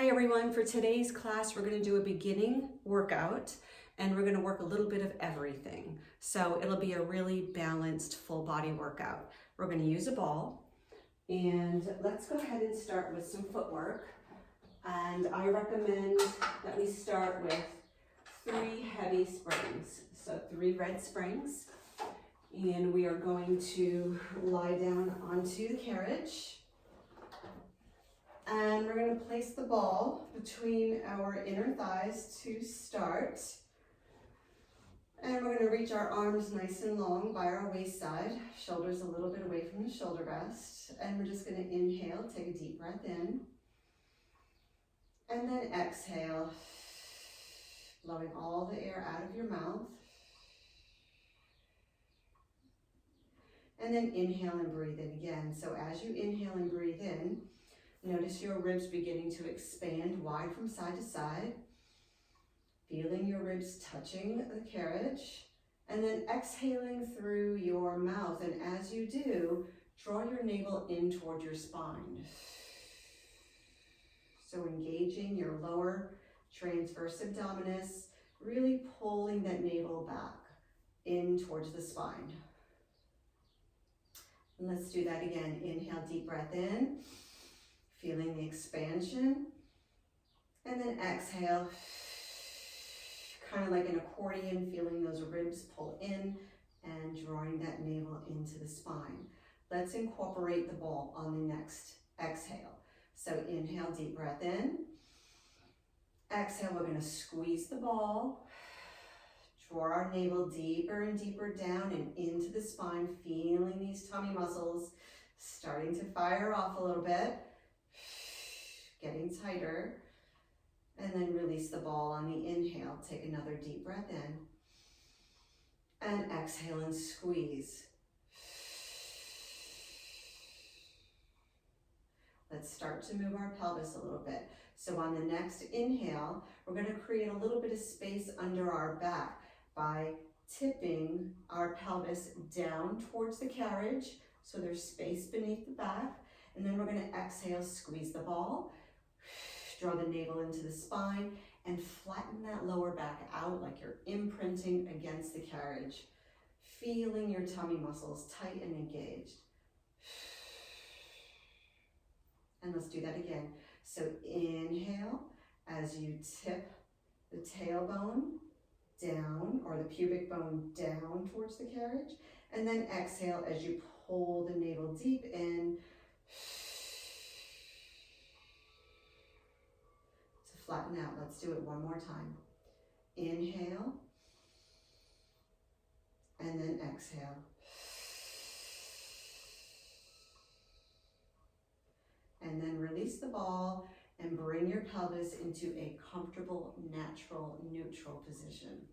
Hi everyone, for today's class we're going to do a beginning workout and we're going to work a little bit of everything. So it'll be a really balanced full body workout. We're going to use a ball and let's go ahead and start with some footwork. And I recommend that we start with 3 heavy springs. So 3 red springs, and we are going to lie down onto the carriage. And we're going to place the ball between our inner thighs to start. And we're going to reach our arms nice and long by our waist side, shoulders a little bit away from the shoulder rest. And we're just going to inhale, take a deep breath in. And then exhale, blowing all the air out of your mouth. And then inhale and breathe in again. So as you inhale and breathe in, notice your ribs beginning to expand wide from side to side, feeling your ribs touching the carriage, and then exhaling through your mouth. And as you do, draw your navel in toward your spine. So engaging your lower transverse abdominis, really pulling that navel back in towards the spine. And let's do that again. Inhale, deep breath in. Feeling the expansion, and then exhale, kind of like an accordion, feeling those ribs pull in and drawing that navel into the spine. Let's incorporate the ball on the next exhale. So inhale, deep breath in. Exhale, we're going to squeeze the ball, draw our navel deeper and deeper down and into the spine, feeling these tummy muscles starting to fire off a little bit. Getting tighter, and then release the ball on the inhale. Take another deep breath in, and exhale and squeeze. Let's start to move our pelvis a little bit. So on the next inhale, we're going to create a little bit of space under our back by tipping our pelvis down towards the carriage, so there's space beneath the back. And then we're going to exhale, squeeze the ball, draw the navel into the spine, and flatten that lower back out like you're imprinting against the carriage, feeling your tummy muscles tight and engaged. And let's do that again. So inhale as you tip the tailbone down, or the pubic bone down towards the carriage, and then exhale as you pull the navel deep in. Flatten out. Let's do it one more time. Inhale, and then exhale. And then release the ball and bring your pelvis into a comfortable, natural, neutral position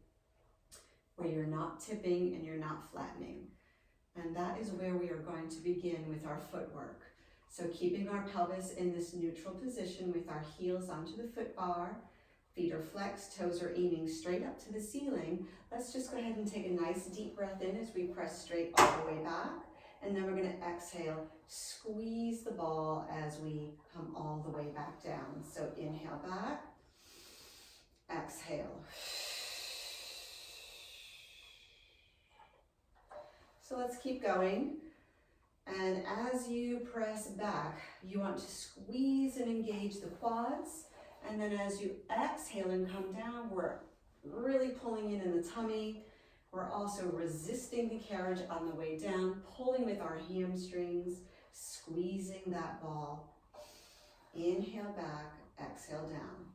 where you're not tipping and you're not flattening. And that is where we are going to begin with our footwork. So keeping our pelvis in this neutral position with our heels onto the foot bar, feet are flexed, toes are aiming straight up to the ceiling. Let's just go ahead and take a nice deep breath in as we press straight all the way back. And then we're going to exhale, squeeze the ball as we come all the way back down. So inhale back, exhale. So let's keep going. And as you press back, you want to squeeze and engage the quads. And then as you exhale and come down, we're really pulling in the tummy. We're also resisting the carriage on the way down, pulling with our hamstrings, squeezing that ball. Inhale back, exhale down.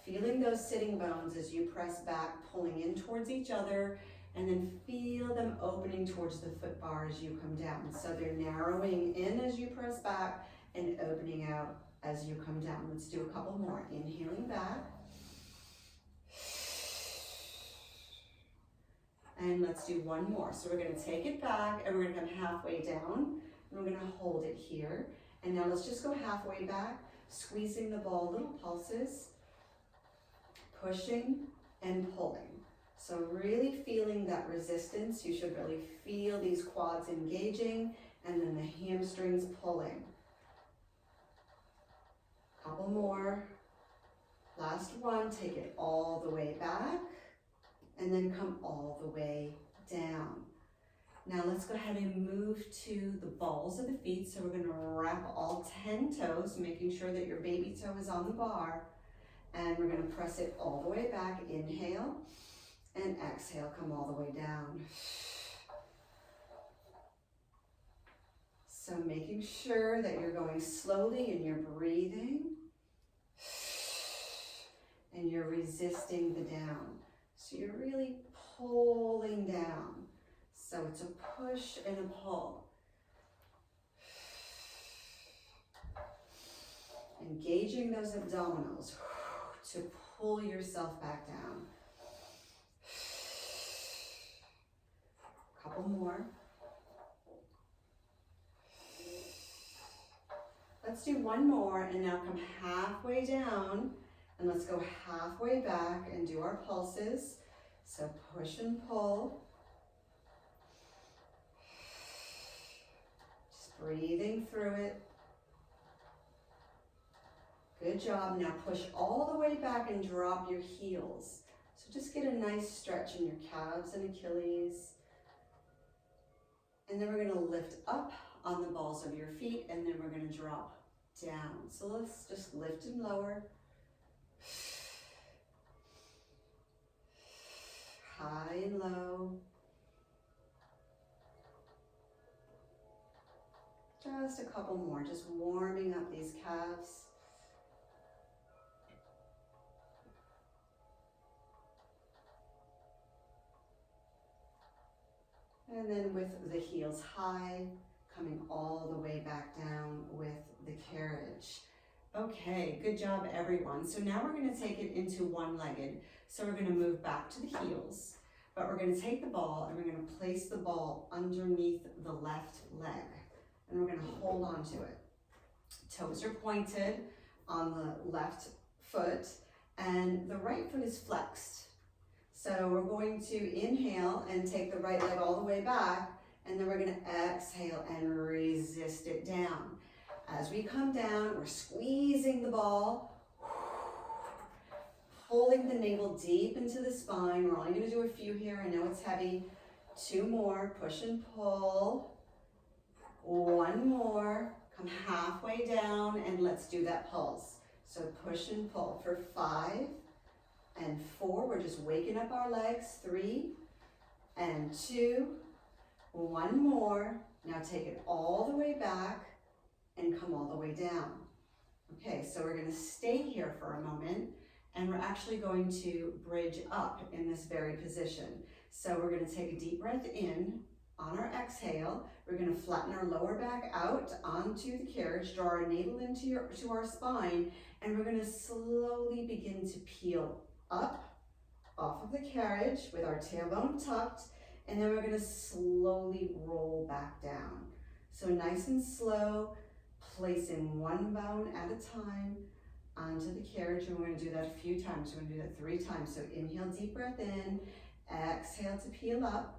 Feeling those sitting bones as you press back, pulling in towards each other, and then feel them opening towards the foot bar as you come down. So they're narrowing in as you press back and opening out as you come down. Let's do a couple more. Inhaling back. And let's do one more. So we're going to take it back and we're going to come halfway down. And we're going to hold it here. And now let's just go halfway back, squeezing the ball, little pulses, pushing and pulling. So really feeling that resistance. You should really feel these quads engaging and then the hamstrings pulling. Couple more. Last one, take it all the way back and then come all the way down. Now let's go ahead and move to the balls of the feet. So we're gonna wrap all 10 toes, making sure that your baby toe is on the bar. And we're gonna press it all the way back. Inhale and exhale, come all the way down. So making sure that you're going slowly and you're breathing and you're resisting the down. So you're really pulling down. So it's a push and a pull. Engaging those abdominals to pull yourself back down. Couple more. Let's do one more and now come halfway down and let's go halfway back and do our pulses. So push and pull. Just breathing through it. Good job. Now push all the way back and drop your heels. So just get a nice stretch in your calves and Achilles. And then we're going to lift up on the balls of your feet and then we're going to drop down. So let's just lift and lower. High and low. Just a couple more, just warming up these calves. And then with the heels high, coming all the way back down with the carriage. Okay, good job everyone. So now we're gonna take it into one-legged. So we're gonna move back to the heels, but we're gonna take the ball and we're gonna place the ball underneath the left leg. And we're gonna hold on to it. Toes are pointed on the left foot and the right foot is flexed. So we're going to inhale and take the right leg all the way back, and then we're going to exhale and resist it down. As we come down, we're squeezing the ball, pulling the navel deep into the spine. We're only going to do a few here. I know it's heavy. 2 more, push and pull. 1 more, come halfway down, and let's do that pulse. So push and pull for 5 and 4. We're just waking up our legs. 3 and 2. 1 more. Now take it all the way back and come all the way down. Okay, so we're going to stay here for a moment and we're actually going to bridge up in this very position. So we're going to take a deep breath in. On our exhale, we're going to flatten our lower back out onto the carriage, draw our navel into to our spine, and we're going to slowly begin to peel up off of the carriage with our tailbone tucked, and then we're going to slowly roll back down. So nice and slow, placing 1 bone at a time onto the carriage, and we're going to do that a few times. We're going to do that 3 times. So inhale, deep breath in, exhale to peel up.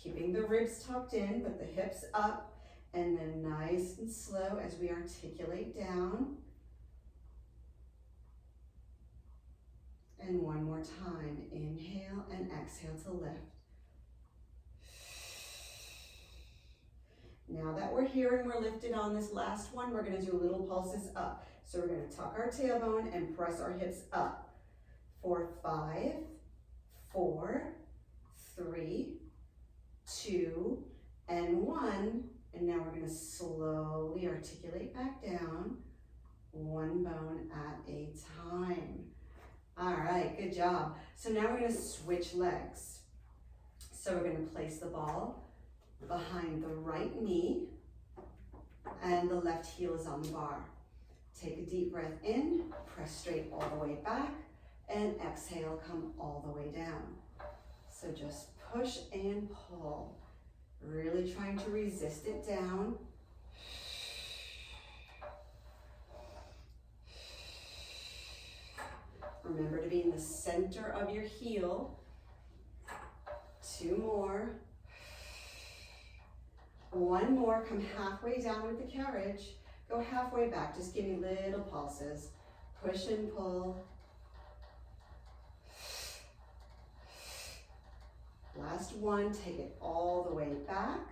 Keeping the ribs tucked in, but the hips up, and then nice and slow as we articulate down. And 1 more time, inhale and exhale to lift. Now that we're here and we're lifted on this last one, we're gonna do little pulses up. So we're gonna tuck our tailbone and press our hips up for 5, 4, 3, 2, and 1. And now we're going to slowly articulate back down, 1 bone at a time. All right, good job. So now we're going to switch legs. So we're going to place the ball behind the right knee and the left heel is on the bar. Take a deep breath in, press straight all the way back, and exhale, come all the way down. So just push and pull, really trying to resist it down. Remember to be in the center of your heel. 2 more. One more, come halfway down with the carriage. Go halfway back, just give me little pulses. Push and pull. Last one, take it all the way back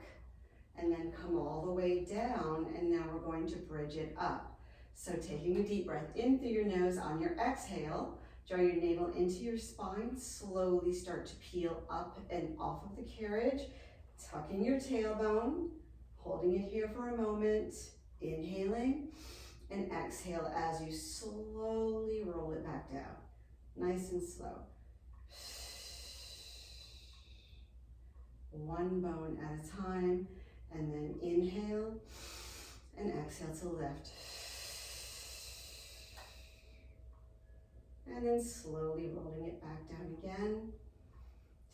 and then come all the way down, and now we're going to bridge it up. So taking a deep breath in through your nose on your exhale, draw your navel into your spine, slowly start to peel up and off of the carriage, tucking your tailbone, holding it here for a moment, inhaling, and exhale as you slowly roll it back down, nice and slow. One bone at a time, and then inhale and exhale to lift. And then slowly rolling it back down again,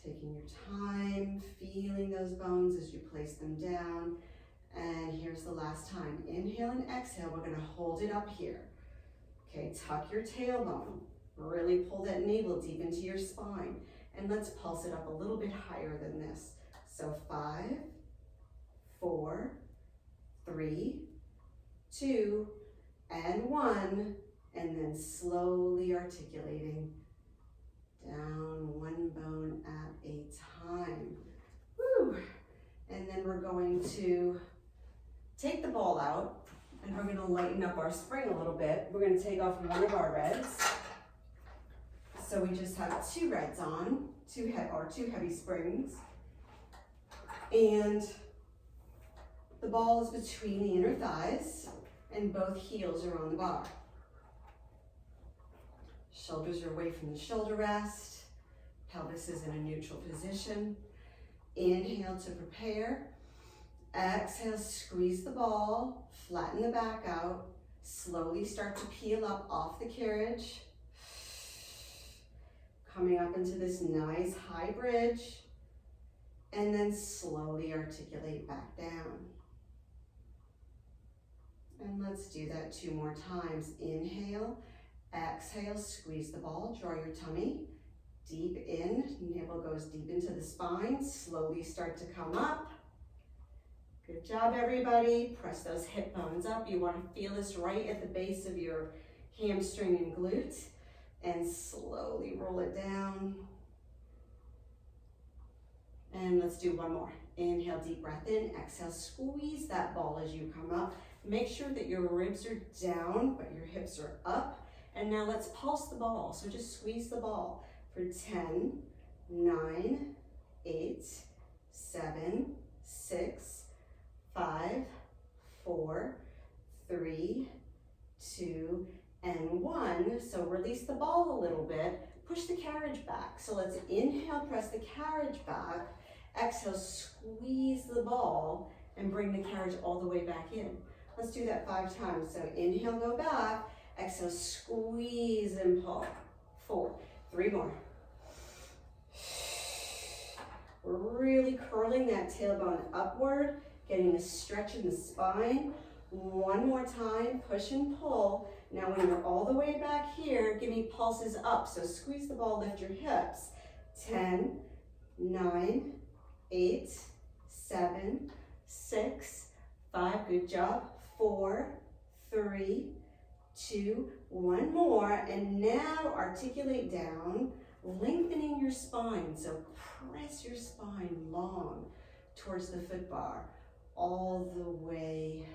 taking your time, feeling those bones as you place them down. And here's the last time. Inhale and exhale, we're gonna hold it up here. Okay, tuck your tailbone, really pull that navel deep into your spine, and let's pulse it up a little bit higher than this. So 5, 4, 3, 2, and 1, and then slowly articulating down one bone at a time. Woo! And then we're going to take the ball out, and we're gonna lighten up our spring a little bit. We're gonna take off one of our reds. So we just have 2 reds on, 2 heavy springs. And the ball is between the inner thighs, and both heels are on the bar. Shoulders are away from the shoulder rest. Pelvis is in a neutral position. Inhale to prepare. Exhale, squeeze the ball, flatten the back out. Slowly start to peel up off the carriage. Coming up into this nice high bridge. And then slowly articulate back down. And let's do that 2 more times. Inhale, exhale, squeeze the ball, draw your tummy deep in, navel goes deep into the spine, slowly start to come up. Good job, everybody. Press those hip bones up. You want to feel this right at the base of your hamstring and glute, and slowly roll it down. And let's do one more. Inhale, deep breath in. Exhale, squeeze that ball as you come up. Make sure that your ribs are down, but your hips are up. And now let's pulse the ball. So just squeeze the ball for 10, 9, 8, 7, 6, 5, 4, 3, 2, and 1. So release the ball a little bit. Push the carriage back. So let's inhale, press the carriage back. Exhale, squeeze the ball and bring the carriage all the way back in. Let's do that 5 times. So inhale, go back. Exhale, squeeze and pull. 4, 3 more. We're really curling that tailbone upward, getting a stretch in the spine. One more time, push and pull. Now when you're all the way back here, give me pulses up. So squeeze the ball, lift your hips. 10, 9, 8, 7, 6, 5, good job. 4, 3, 2, 1 more. And now articulate down, lengthening your spine. So press your spine long towards the foot bar, all the way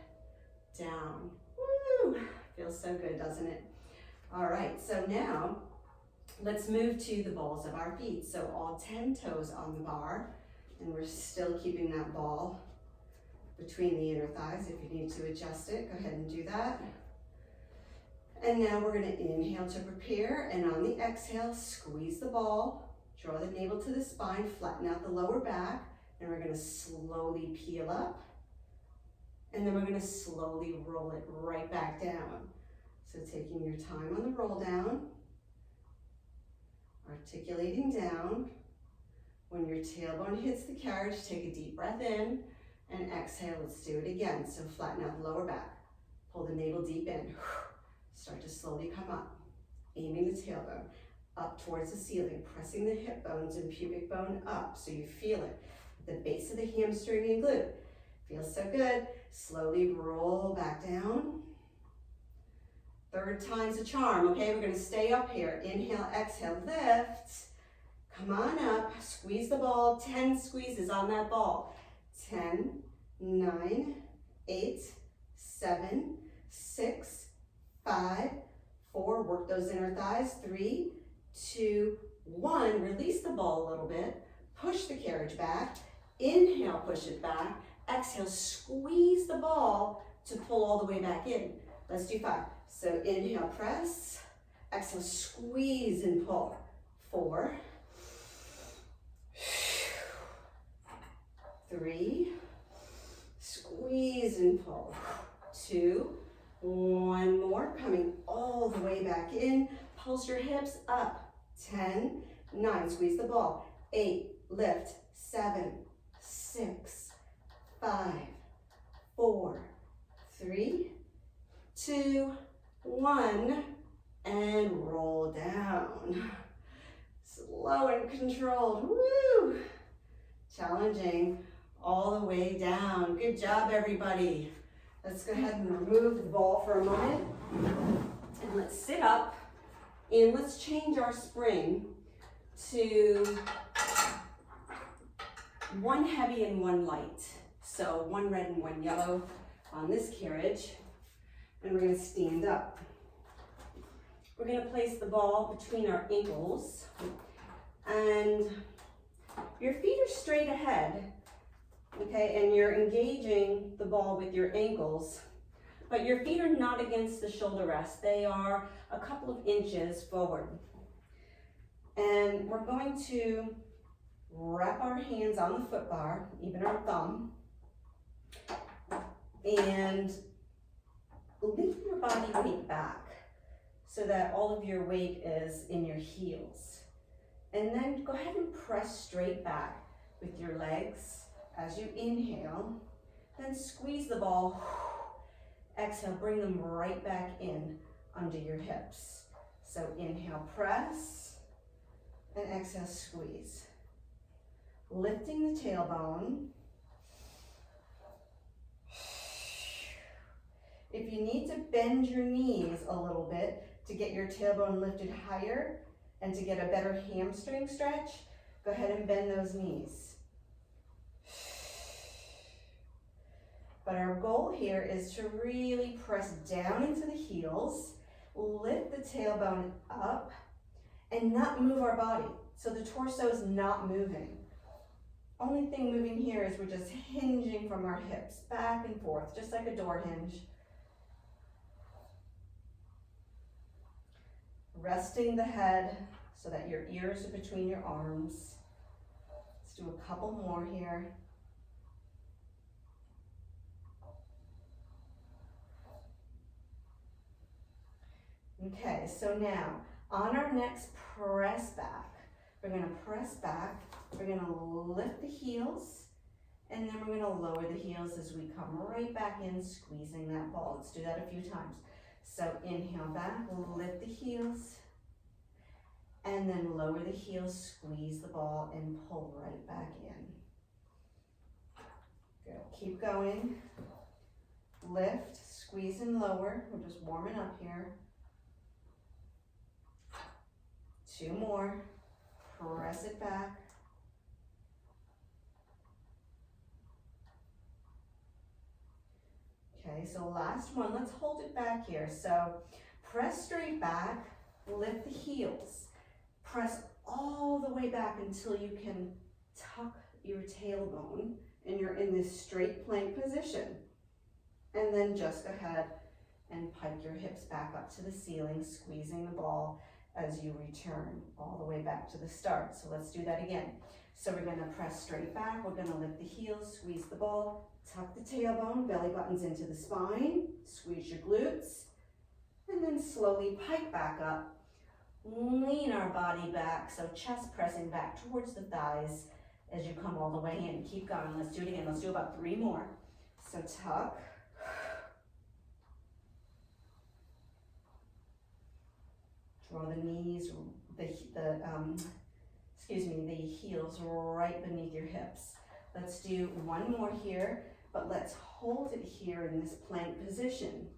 down. Woo! Feels so good, doesn't it? All right, so now let's move to the balls of our feet. So all 10 toes on the bar, and we're still keeping that ball between the inner thighs. If you need to adjust it, go ahead and do that. And now we're gonna inhale to prepare, and on the exhale, squeeze the ball, draw the navel to the spine, flatten out the lower back, and we're gonna slowly peel up. And then we're gonna slowly roll it right back down. So taking your time on the roll down, articulating down. When your tailbone hits the carriage, take a deep breath in and exhale. Let's do it again. So flatten out the lower back, pull the navel deep in. Start to slowly come up, aiming the tailbone up towards the ceiling, pressing the hip bones and pubic bone up so you feel it at the base of the hamstring and glute. Feels so good. Slowly roll back down. Third time's a charm, okay? We're gonna stay up here. Inhale, exhale, lift. Come on up, squeeze the ball. 10 squeezes on that ball. 10, 9, 8, 7, 6, 5, 4. Work those inner thighs. 3, 2, 1. Release the ball a little bit. Push the carriage back. Inhale, push it back. Exhale, squeeze the ball to pull all the way back in. Let's do 5. So inhale, press. Exhale, squeeze and pull. 4, 3, squeeze and pull. 2, 1 more, coming all the way back in. Pulse your hips up. 10, 9, squeeze the ball. 8, lift. 7, 6, 5, 4, 3, 2, 1, and roll down. Slow and controlled. Woo! Challenging all the way down. Good job, everybody. Let's go ahead and remove the ball for a moment. And let's sit up. And let's change our spring to 1 heavy and 1 light. So 1 red and 1 yellow on this carriage. And we're going to stand up. We're going to place the ball between our ankles. And your feet are straight ahead. Okay, and you're engaging the ball with your ankles. But your feet are not against the shoulder rest. They are a couple of inches forward. And we're going to wrap our hands on the foot bar, even our thumb, and lean your body weight back so that all of your weight is in your heels. And then go ahead and press straight back with your legs as you inhale. Then squeeze the ball. Exhale, bring them right back in under your hips. So inhale, press, and exhale, squeeze. Lifting the tailbone. If you need to bend your knees a little bit to get your tailbone lifted higher and to get a better hamstring stretch, go ahead and bend those knees. But our goal here is to really press down into the heels, lift the tailbone up, and not move our body. So the torso is not moving. Only thing moving here is we're just hinging from our hips, back and forth, just like a door hinge. Resting the head so that your ears are between your arms. Let's do a couple more here. Okay, so now on our next press back, we're going to press back, we're going to lift the heels, and then we're going to lower the heels as we come right back in, squeezing that ball. Let's do that a few times. So inhale back, lift the heels, and then lower the heels, squeeze the ball, and pull right back in. Good, keep going. Lift, squeeze and lower. We're just warming up here. 2 more, press it back. Okay, so last one, let's hold it back here. So press straight back, lift the heels. Press all the way back until you can tuck your tailbone and you're in this straight plank position. And then just go ahead and pike your hips back up to the ceiling, squeezing the ball as you return all the way back to the start. So let's do that again. So we're going to press straight back, we're going to lift the heels, squeeze the ball, tuck the tailbone, belly buttons into the spine, squeeze your glutes, and then slowly pike back up. Lean our body back, so chest pressing back towards the thighs as you come all the way in. Keep going, let's do it again. Let's do about 3 more. So tuck. Draw the knees, the heels right beneath your hips. Let's do 1 more here. but let's hold it here in this plank position.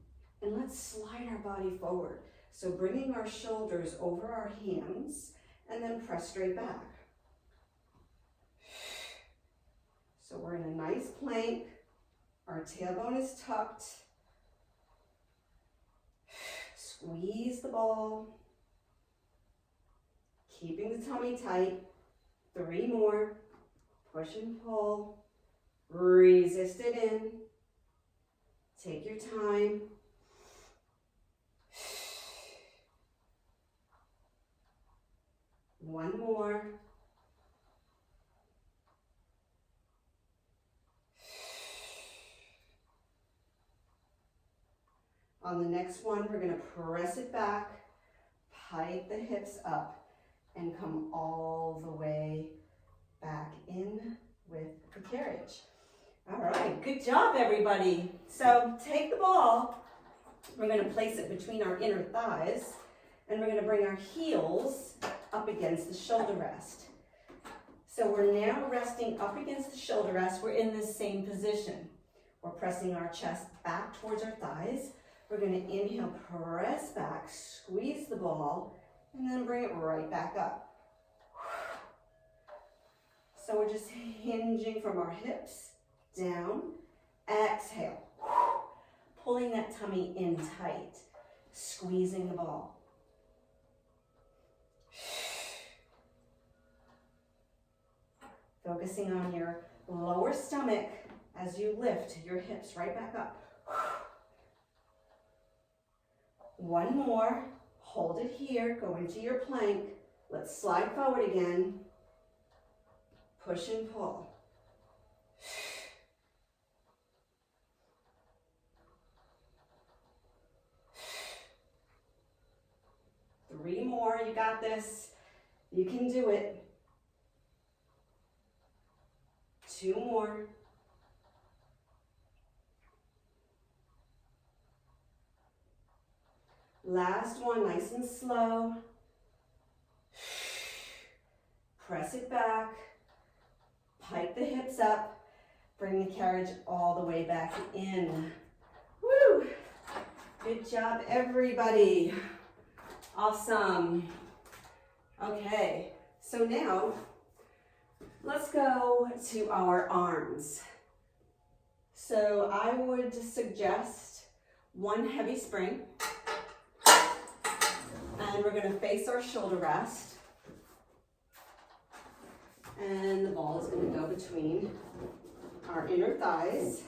And let's slide our body forward. So bringing our shoulders over our hands and then press straight back. So we're in a nice plank. Our tailbone is tucked. Squeeze the ball. Keeping the tummy tight. 3 more. Push and pull. Resist it in. Take your time. One more. On the next one, we're going to press it back, pike the hips up, and come all the way back in with the carriage. All right, good job, everybody. So take the ball. We're going to place it between our inner thighs, and we're going to bring our heels up against the shoulder rest. So we're now resting up against the shoulder rest. We're in this same position. We're pressing our chest back towards our thighs. We're going to inhale, press back, squeeze the ball, and then bring it right back up. So we're just hinging from our hips down. Exhale, pulling that tummy in tight, squeezing the ball. Focusing on your lower stomach as you lift your hips right back up. One more. Hold it here. Go into your plank. Let's slide forward again. Push and pull. 3 more. You got this. You can do it. 2 more. Last one, nice and slow. Press it back. Pike the hips up. Bring the carriage all the way back in. Woo! Good job, everybody. Awesome. Okay, so now let's go to our arms. So I would suggest 1 heavy spring. And we're going to face our shoulder rest. And the ball is going to go between our inner thighs.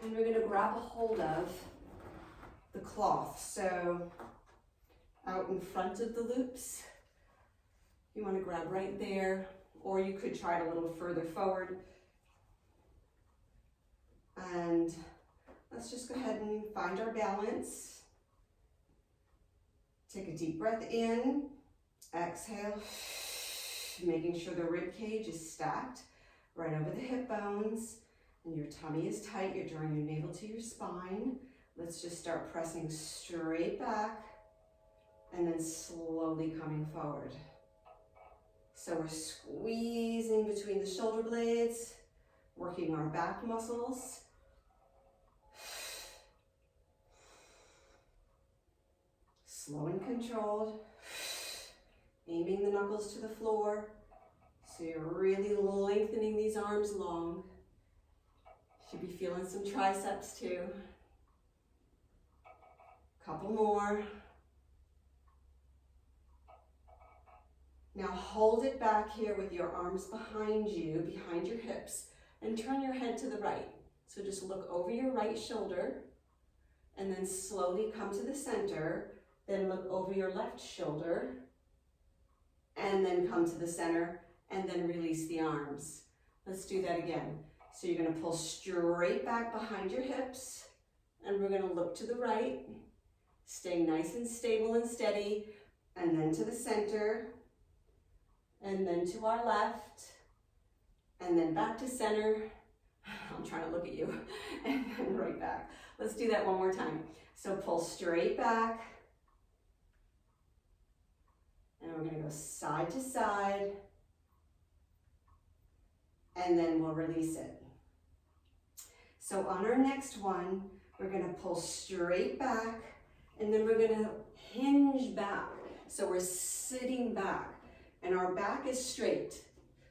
And we're going to grab a hold of the cloth. So out in front of the loops, you want to grab right there, or you could try it a little further forward. And let's just go ahead and find our balance. Take a deep breath in, exhale, making sure the rib cage is stacked right over the hip bones and your tummy is tight. You're drawing your navel to your spine. Let's just start pressing straight back and then slowly coming forward. So we're squeezing between the shoulder blades, working our back muscles. Slow and controlled, aiming the knuckles to the floor. So you're really lengthening these arms long. Should be feeling some triceps too. Couple more. Now hold it back here with your arms behind you, behind your hips, and turn your head to the right. So just look over your right shoulder and then slowly come to the center. Then look over your left shoulder and then come to the center and then release the arms. Let's do that again. So you're going to pull straight back behind your hips and we're going to look to the right, stay nice and stable and steady, and then to the center and then to our left and then back to center. I'm trying to look at you and then right back. Let's do that one more time. So pull straight back. And we're going to go side to side and then we'll release it. So on our next one, we're gonna pull straight back, and then we're gonna hinge back. So we're sitting back, and our back is straight.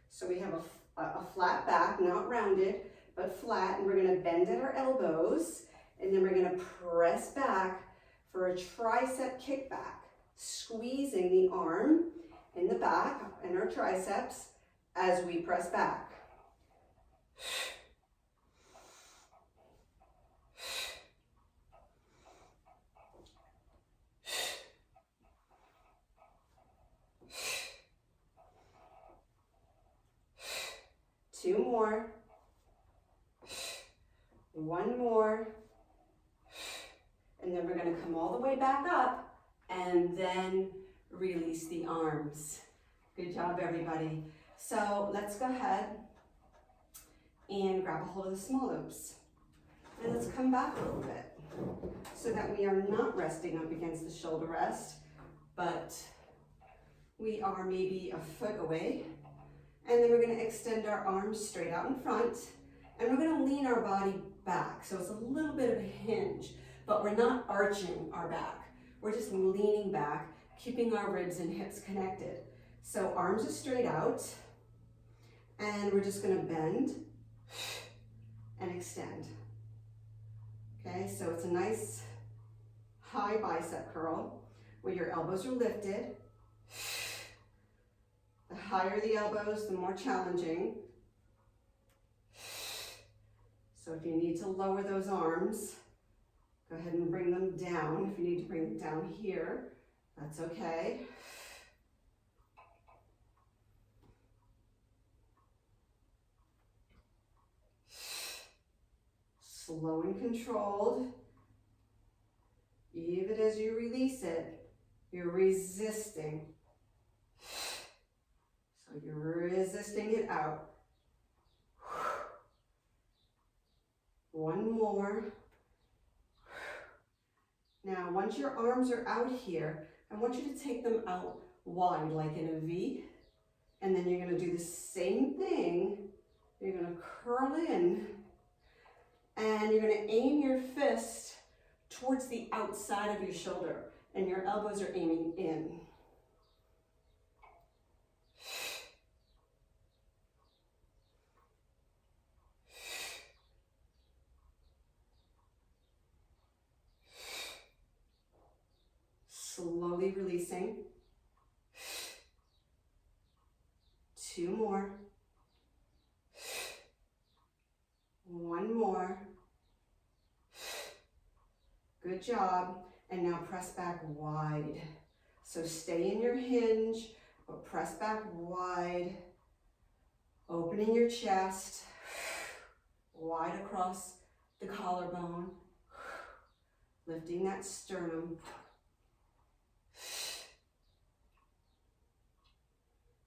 So we have a flat back, not rounded, but flat, and we're gonna bend at our elbows, and then we're gonna press back for a tricep kickback, squeezing the arm in the back and our triceps as we press back. Two more. One more. And then we're going to come all the way back up and then release the arms. Good job, everybody. So let's go ahead and grab a hold of the small loops. And let's come back a little bit so that we are not resting up against the shoulder rest, but we are maybe a foot away. And then we're going to extend our arms straight out in front, and we're going to lean our body back. So it's a little bit of a hinge, but we're not arching our back. We're just leaning back, keeping our ribs and hips connected. So arms are straight out, and we're just going to bend and extend. Okay, so it's a nice high bicep curl where your elbows are lifted. The higher the elbows, the more challenging. So if you need to lower those arms, go ahead and bring them down. If you need to bring them down here, that's okay. Slow and controlled. Even as you release it, you're resisting. So you're resisting it out. One more. Now, once your arms are out here, I want you to take them out wide, like in a V. And then you're going to do the same thing. You're going to curl in. And you're going to aim your fist towards the outside of your shoulder. And your elbows are aiming in. Slowly releasing. Two more. One more. Good job. And now press back wide. So stay in your hinge, but press back wide. Opening your chest. Wide across the collarbone. Lifting that sternum.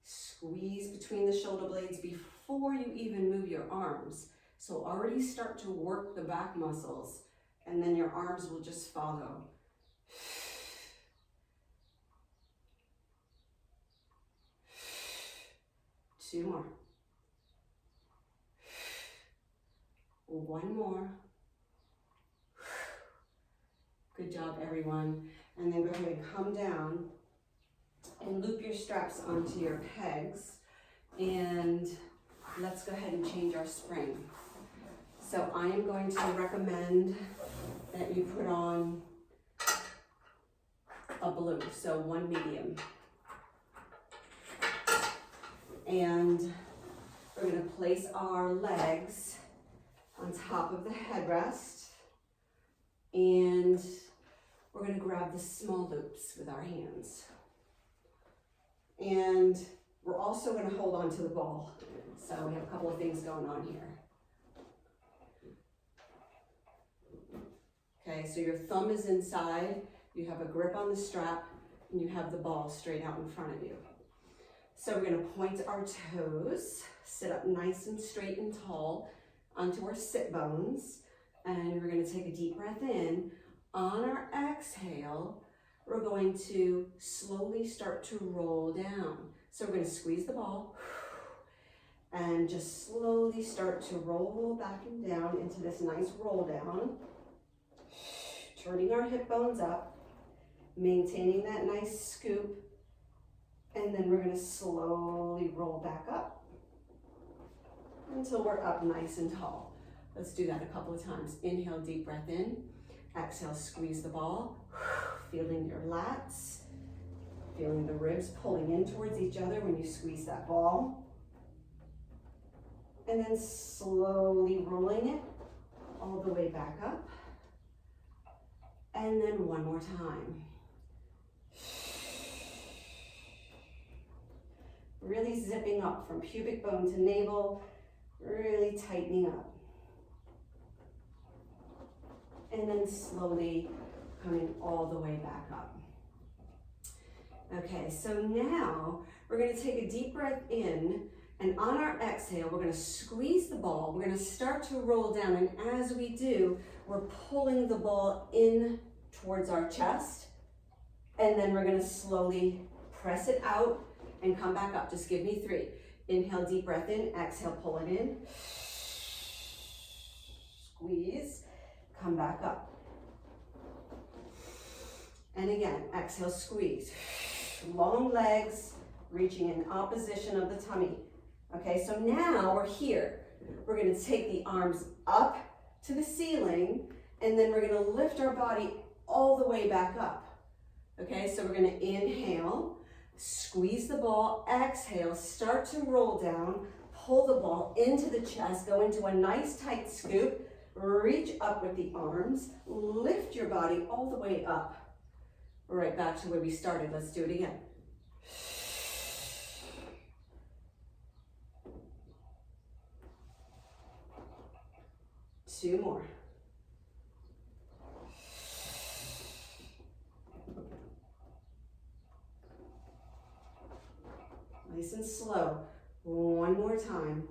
Squeeze between the shoulder blades before you even move your arms. So already start to work the back muscles, and then your arms will just follow. Two more. One more. Good job, everyone. And then go ahead and come down and loop your straps onto your pegs. And let's go ahead and change our spring. So I am going to recommend that you put on a blue, so one medium. And we're going to place our legs on top of the headrest, and we're going to grab the small loops with our hands. And we're also going to hold on to the ball. So we have a couple of things going on here. Okay, so your thumb is inside, you have a grip on the strap, and you have the ball straight out in front of you. So we're going to point our toes, sit up nice and straight and tall onto our sit bones, and we're going to take a deep breath in. On our exhale, we're going to slowly start to roll down. So we're going to squeeze the ball, And just slowly start to roll back and down into this nice roll down. Turning our hip bones up, maintaining that nice scoop. And then we're gonna slowly roll back up until we're up nice and tall. Let's do that a couple of times. Inhale, deep breath in. Exhale, squeeze the ball. Feeling your lats. Feeling the ribs pulling in towards each other when you squeeze that ball. And then slowly rolling it all the way back up. And then one more time. Really zipping up from pubic bone to navel, really tightening up. And then slowly coming all the way back up. Okay, so now we're gonna take a deep breath in, and on our exhale, we're gonna squeeze the ball. We're gonna start to roll down, and as we do, we're pulling the ball in towards our chest, and then we're gonna slowly press it out and come back up. Just give me 3. Inhale, deep breath in. Exhale, pull it in. Squeeze, come back up. And again, exhale, squeeze. Long legs, reaching in opposition of the tummy. Okay, so now we're here. We're gonna take the arms up to the ceiling, and then we're gonna lift our body all the way back up. Okay, so we're gonna inhale, squeeze the ball, exhale, start to roll down, pull the ball into the chest, go into a nice tight scoop, reach up with the arms, lift your body all the way up. Right back to where we started. Let's do it again. Two more. Nice and slow. One more time.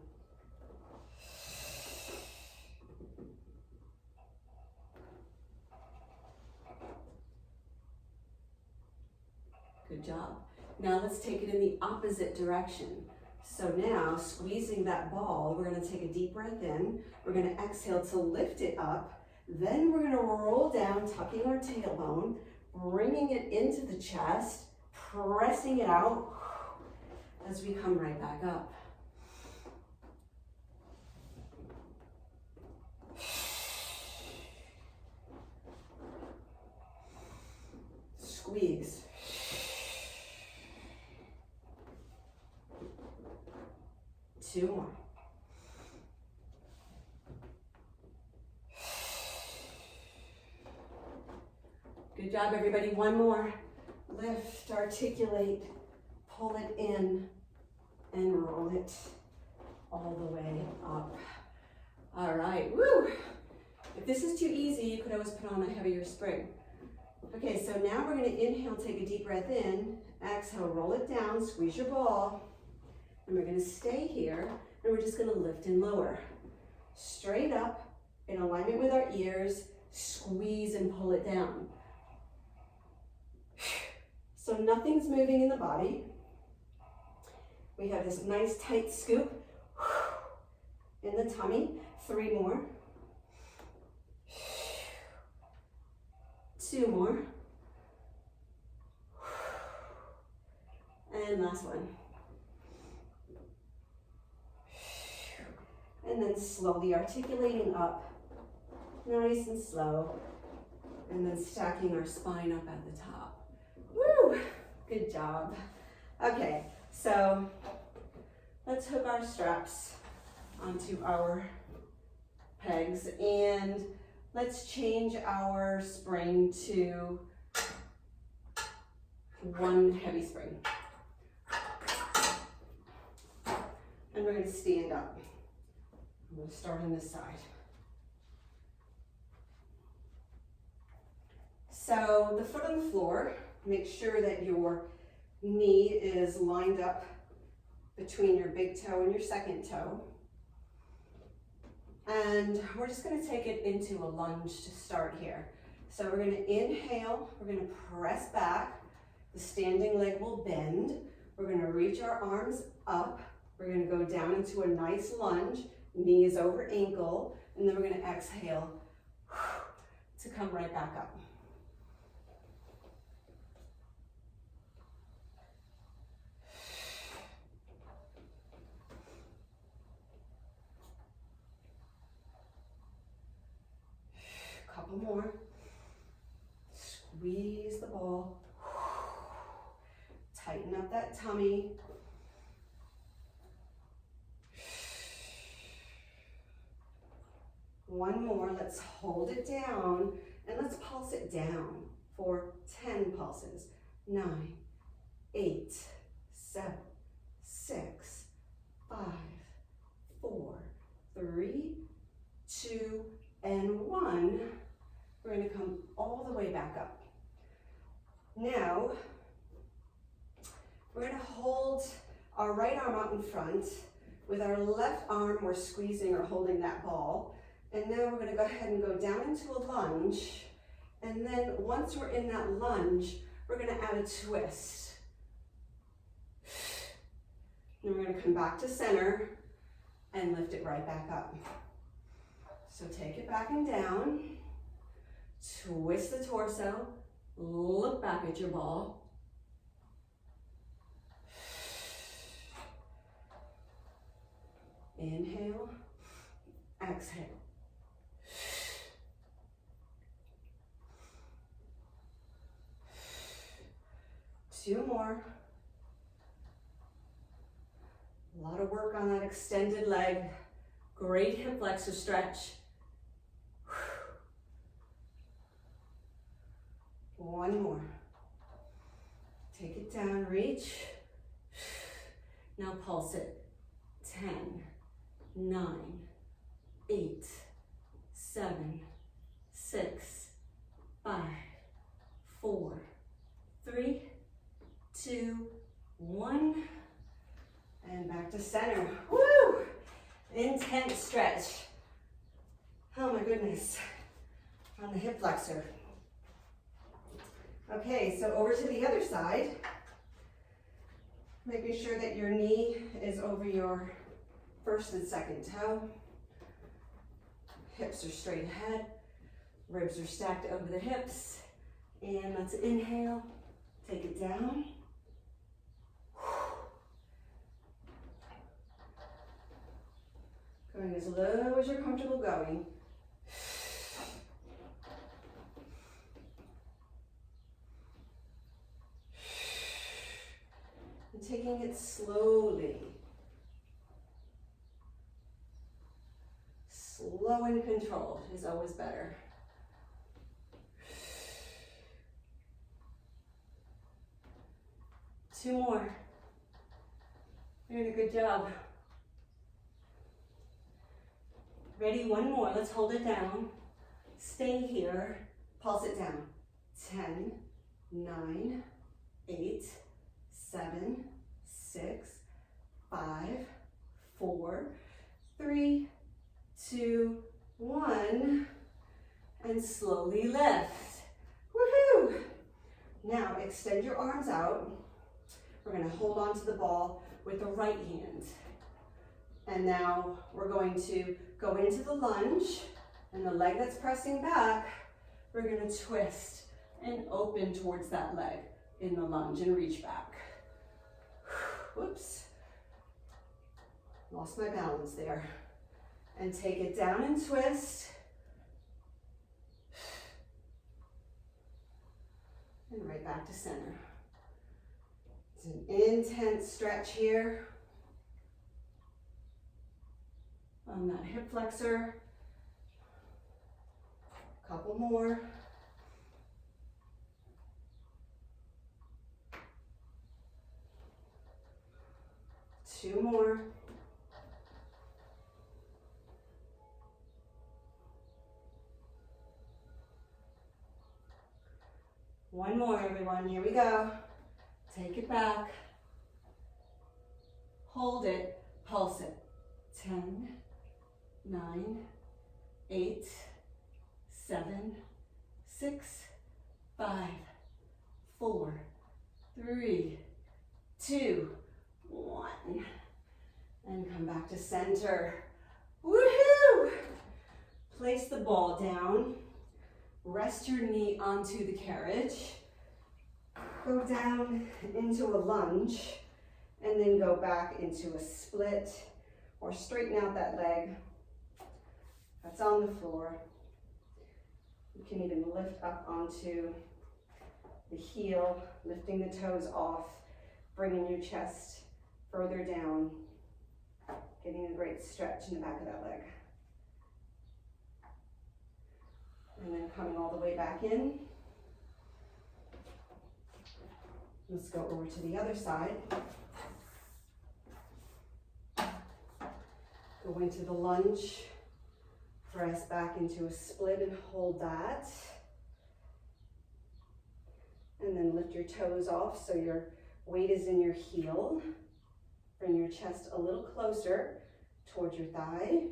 Good job. Now let's take it in the opposite direction. So now, squeezing that ball, we're gonna take a deep breath in. We're gonna exhale to lift it up. Then we're gonna roll down, tucking our tailbone, bringing it into the chest, pressing it out as we come right back up. Squeeze. Two more. Good job, everybody. One more. Lift, articulate, pull it in, and roll it all the way up. All right, woo! If this is too easy, you could always put on a heavier spring. Okay, so now we're gonna inhale, take a deep breath in, exhale, roll it down, squeeze your ball, and we're gonna stay here, and we're just gonna lift and lower. Straight up, in alignment with our ears, squeeze and pull it down. So nothing's moving in the body. We have this nice tight scoop in the tummy. 3 more. 2 more. And last one. And then slowly articulating up, nice and slow, and then stacking our spine up at the top. Woo! Good job. Okay, so let's hook our straps onto our pegs, and let's change our spring to 1 heavy spring. And we're going to stand up. I'm going to start on this side. So the foot on the floor, make sure that your knee is lined up between your big toe and your second toe. And we're just going to take it into a lunge to start here. So we're going to inhale, we're going to press back, the standing leg will bend, we're going to reach our arms up, We're gonna go down into a nice lunge, knees over ankle, and then we're gonna exhale to come right back up. Couple more. Squeeze the ball. Tighten up that tummy. One more, let's hold it down and let's pulse it down for 10 pulses. 9, 8, 7, 6, 5, 4, 3, 2, and 1. We're going to come all the way back up. Now, we're going to hold our right arm out in front. With our left arm, we're squeezing or holding that ball. And now we're going to go ahead and go down into a lunge. And then once we're in that lunge, we're going to add a twist. Then we're going to come back to center and lift it right back up. So take it back and down. Twist the torso. Look back at your ball. Inhale. Exhale. 2 more. A lot of work on that extended leg. Great hip flexor stretch. 1 more. Take it down, reach. Now pulse it. 10, 9, 8, 7, 6, 5, 4, 3, 2, 1, and back to center. Woo! Intense stretch. Oh my goodness. On the hip flexor. Okay, so over to the other side. Making sure that your knee is over your first and second toe. Hips are straight ahead. Ribs are stacked over the hips. And let's inhale. Take it down. Going as low as you're comfortable going. And taking it slowly. Slow and controlled is always better. Two more. You're doing a good job. Ready? 1 more. Let's hold it down. Stay here. Pulse it down. 10, 9, 8, 7, 6, 5, 4, 3, 2, 1. And slowly lift. Woohoo! Now extend your arms out. We're going to hold on to the ball with the right hand. And now we're going to go into the lunge, and the leg that's pressing back, we're going to twist and open towards that leg in the lunge and reach back. Whoops. Lost my balance there. And take it down and twist. And right back to center. It's an intense stretch here on that hip flexor. Couple more. Two more. One more, everyone. Here we go. Take it back. Hold it. Pulse it. 10, 9, 8, 7, 6, 5, 4, 3, 2, 1. And come back to center. Woohoo! Place the ball down. Rest your knee onto the carriage. Go down into a lunge and then go back into a split or straighten out that leg that's on the floor. You can even lift up onto the heel, lifting the toes off, bringing your chest further down, getting a great stretch in the back of that leg. And then coming all the way back in. Let's go over to the other side. Go into the lunge, press back into a split and hold that. And then lift your toes off so your weight is in your heel. Bring your chest a little closer towards your thigh.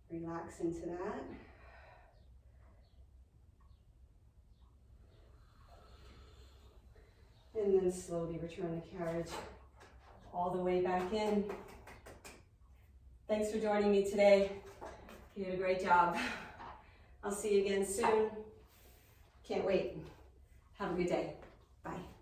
Relax into that. And then slowly return the carriage all the way back in. Thanks for joining me today. You did a great job. I'll see you again soon. Can't wait. Have a good day. Bye.